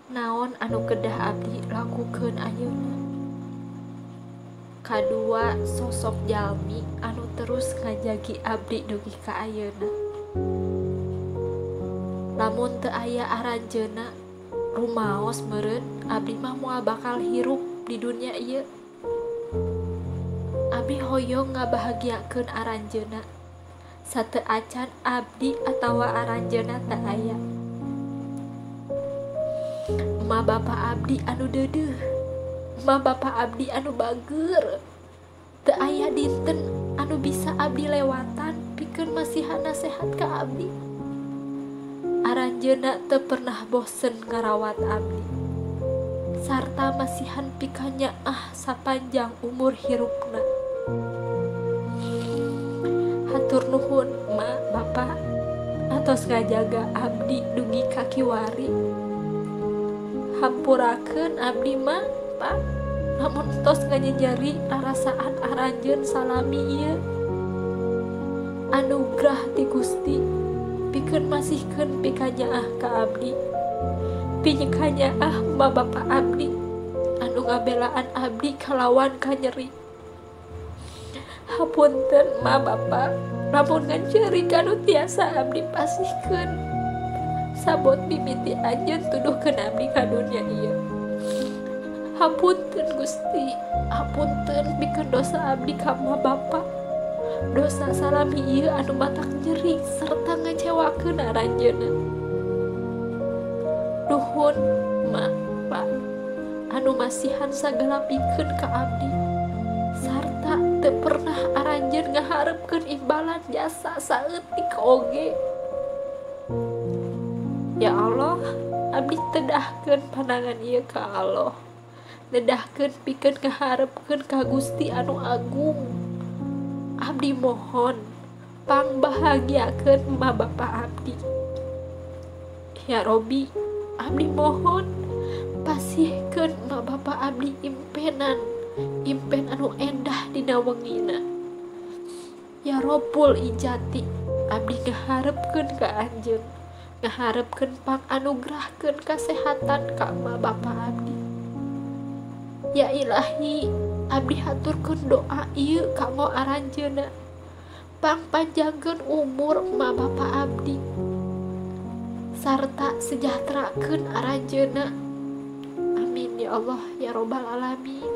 Naon anu kedah abdi lakukeun ayeuna? Kadua, sosok jalmi anu terus ngajagi abdi dugi ka ayeuna. Lamun teu aya aranjeuna, rumaos meureun abdi mah moal bakal hirup di dunia ieu. Abdi hoyong ngabahagiakeun aranjeuna, sateu acan abdi atawa aranjeuna teu aya. Ma bapa abdi anu deudeuh, ma bapa abdi anu bageur, teu aya dinten anu bisa abdi lewatan pikeun masihan nasehat ka abdi. Aranjeuna teu pernah bosen ngarawat abdi, sarta masihan pikanyaah sapanjang umur hirupna. Hatur nuhun ma bapa atos ngajaga abdi dugi ka kiwari. Hampurakeun abdi mah Pak, namun tos nganyejari rarasaan aranjeun salami ieu. Anugrah ti Gusti pikeun masihkeun pikanyaah ka abdi, pikanyaah ma bapa abdi anu ngabelaan abdi kalawan kanyeri. Hapunten ma bapa, lamun nganceri kanu tiasa abdi pasihkeun, sabot mimiti anjeun tuduhkeun abdi ka dunya ieu. Hapunten Gusti, hapunten pikeun dosa abdi ka ma bapa, dosa salami ieu anu matak nyeri serta ngecewakeun aranjeuna. Nuhun ma pa anu masihan sagala pikeun ka abdi, sarta teu pernah aranjeun ngaharepkeun imbalan jasa saeutik oge. Ya Allah, abdi tedahkeun pandangan ieu ka Allah, nedahkeun pikeun ngaharepkeun ka Gusti anu agung. Abdi mohon pang bahagiakeun ma bapa abdi. Ya Robi, abdi mohon pasihkeun ma bapa abdi impenan, impen anu endah dina wengina. Ya Robbul Ijati, abdi ngaharepkeun ka anjeun, ngaharepkeun pang anugerahkeun kasehatan ka ma bapa abdi. Ya Ilahi, abdi haturkeun doa ieu kanggo aranjeuna, pang panjangkeun umur ma bapa abdi, sarta sejahterakeun aranjeuna. Amin ya Allah ya Robbal Alamin.